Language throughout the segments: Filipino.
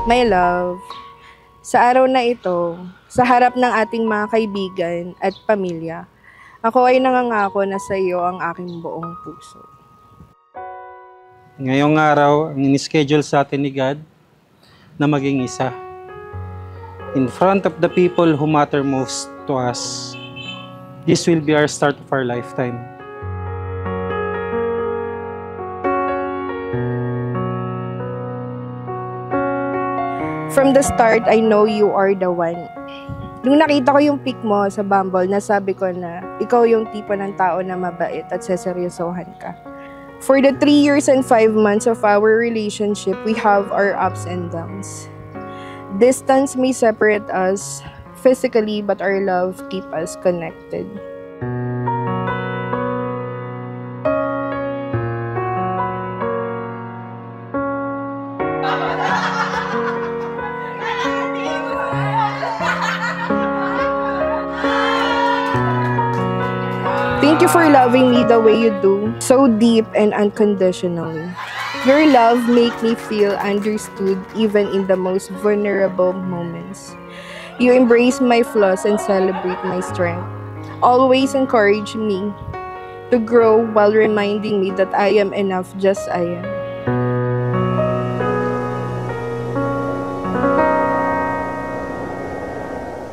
My love, sa araw na ito, sa harap ng ating mga kaibigan at pamilya, ako ay nangangako na sa iyo ang aking buong puso. Ngayong araw, ang in-schedule sa atin ni God na maging isa. In front of the people who matter most to us, this will be our start of our lifetime. From the start, I know you are the one. Nung nakita ko yung pic mo sa Bumble, nasabi ko na ikaw yung tipo ng tao na mabait at seseryosohan ka. For the 3 years and 5 months of our relationship, we have our ups and downs. Distance may separate us physically, but our love keep us connected. Thank you for loving me the way you do, so deep and unconditionally. Your love make me feel understood even in the most vulnerable moments. You embrace my flaws and celebrate my strength. Always encourage me to grow while reminding me that I am enough just I am.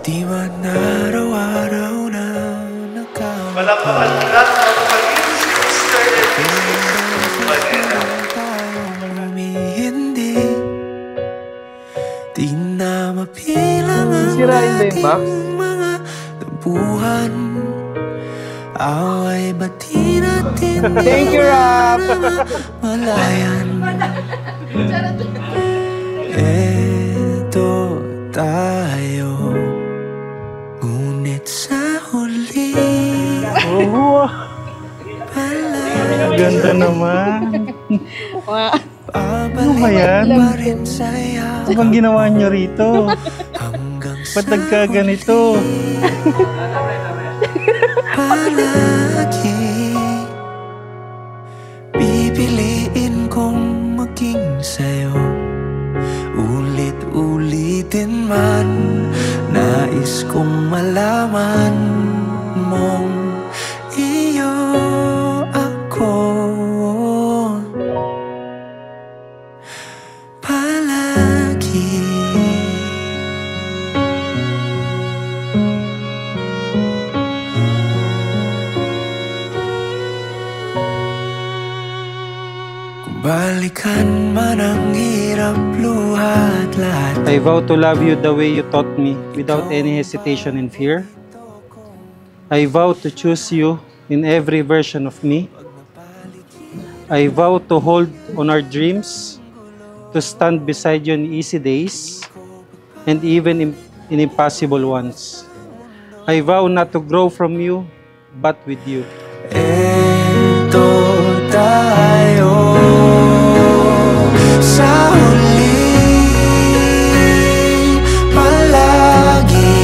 Di man araw-araw na Malakpakan mo lahat ng maging sister and Vanessa. Hindi di na mapilang ang ating mga tampuhan. Away bati natin. Thank you, Rap! Malayan. Eto tayo, ngunit sa huli Oh, ganda naman. Ano ba yan? Ano bang ginawa nyo rito? Ba't nagkaganito? Palagi pipiliin kong maging sa'yo. Ulit-ulitin man, nais kong malaman mong iyo ako. Palagi. Kung balikan man ang hirap luhat lahat. I vow to love you the way you taught me, without any hesitation and fear. I vow to choose you in every version of me. I vow to hold on our dreams, to stand beside you in easy days, and even in impossible ones. I vow not to grow from you, but with you. Eto tayo sa huli, palagi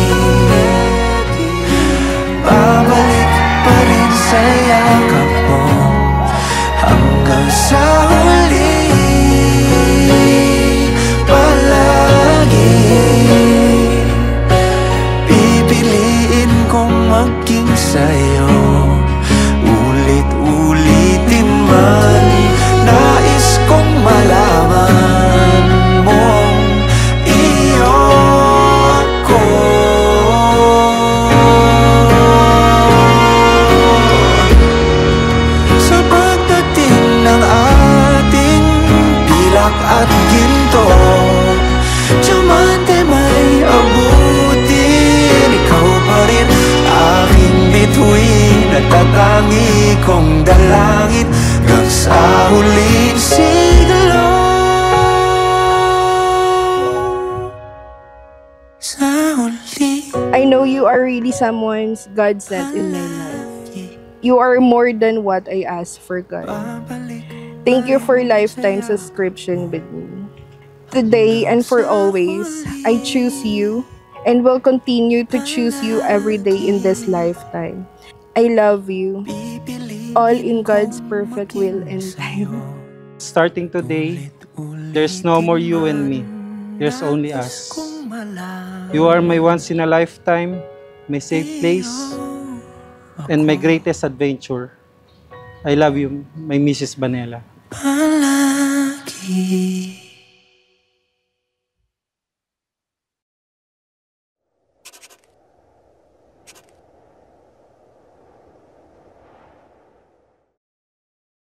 babalik pa rin sa yakap mo hanggang sa huli. Palagi pipiliin kong maging sa'yo. Ulit-ulitin man, nais kong malaman mong iyo ako. Sa pagdating ng ating pilak at ginto, diamante may abutin. Ikaw pa rin aking bituin at tatangi kong dalangin hanggang sa huling siglo. Sa huli, I know you are really someone God sent in my life. You are more than what I asked for, God. babalik. Thank you for lifetime subscription with me. Today and for always, I choose you and will continue to choose you every day in this lifetime. I love you, all in God's perfect will and time. Starting today, there's no more you and me. There's only us. You are my once in a lifetime, my safe place, and my greatest adventure. I love you, my Mrs. Banela. Palagi